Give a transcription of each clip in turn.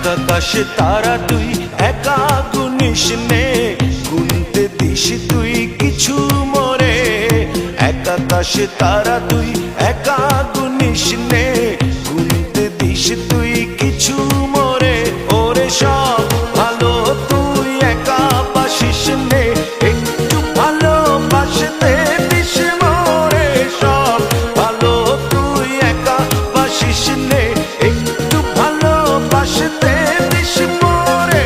আকাশে তারা তুই একা গুনিস নে, গুনতে দিস তুই কিছু মোরে। আকাশে তারা তুই একা গুনিস নে, গুনতে দিস তুই কিছু মোরে। ওরে সব ভালো তুই একা বাসিস নে, একটু ভালোবাসতে দিস মোরে। সব ভালো তুই একা বাসিস নে, একটু ভালোবাসতে দিস মোরে।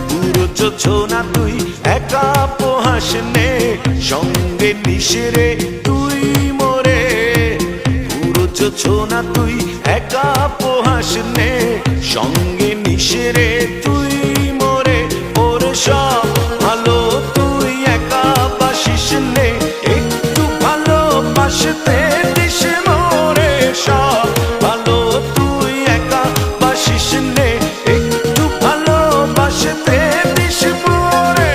পুরো যোজনা তুই একা পোহাস নে, সঙ্গে নিস রে তুই মোরে। পুরো যোজনা তুই একা পোহাস নে, সঙ্গে নিস রে তুই মোরে। ওরে সব ভালো তুই একা বাসিস নে, একটু ভালোবাসতে দিস মোরে। সব ভালো তুই একা বাসিস নে, একটু ভালোবাসতে দিস মোরে।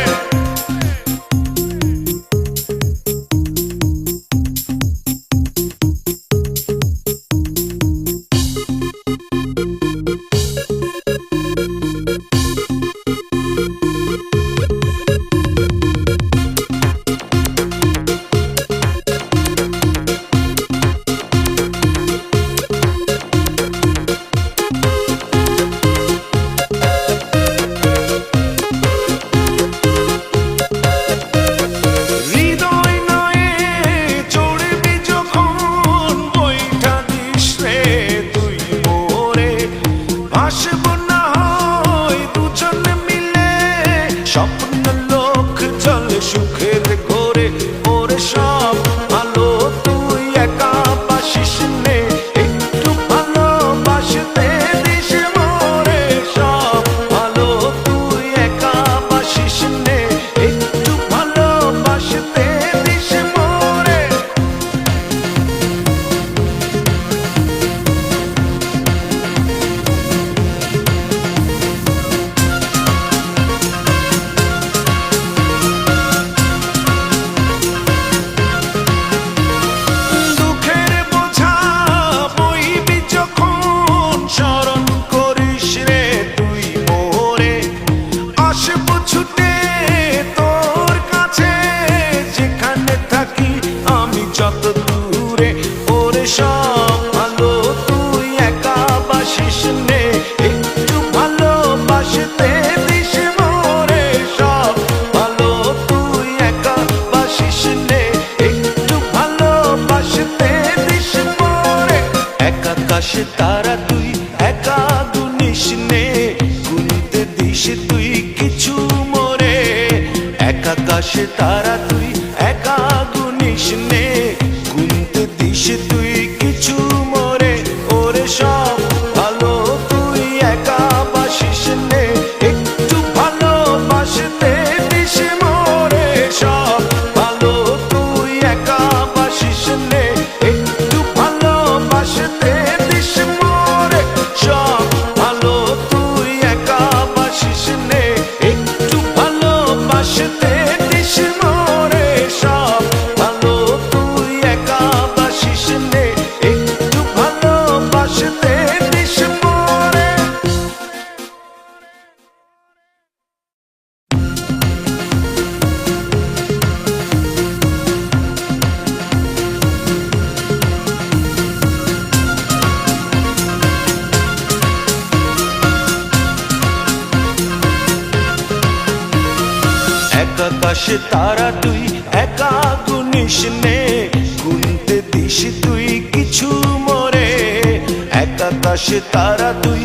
স্বপ্ন লোক চলে সুখের ঘরে। ওরে সব ভালো তুই একা বাসিস নে, একটু ভালোবাসতে দিস মোরে। সব ভালো তুই একা বাসিস নে, একটু ভালোবাসতে দিস মোরে। যত দূরে ওরে সব ভালো তুই একা বাসিস নে, একটু ভালোবাসতে দিস মোরে। সব ভালো তুই একা বাসিস নে, একটু ভালোবাসতে দিস মোরে। আকাশে তারা তুই একা গুনিস নে, গুনতে দিস তুই কিছু মোরে। আকাশে তারা তুই একা গুনিস নে, গুনতে দিস তুই কিছু মোরে। ওরে সব ভালো তুই একা বাসিস নে, একটু ভালোবাসতে দিস মোরে। সব ভালো তুই একা বাসিস নে, একটু ভালোবাসতে দিস মোরে। সব ভালো তুই একা বাসিস নে, একটু ভালোবাসতে দিস মোরে। সব ভালো তুই একা বাসিস নে, একটু ভালোবাসতে দিস মোরে। আকাশে তারা তুই একা গুনিস নে, গুনতে দিস তুই কিছু মোরে। আকাশে তারা তুই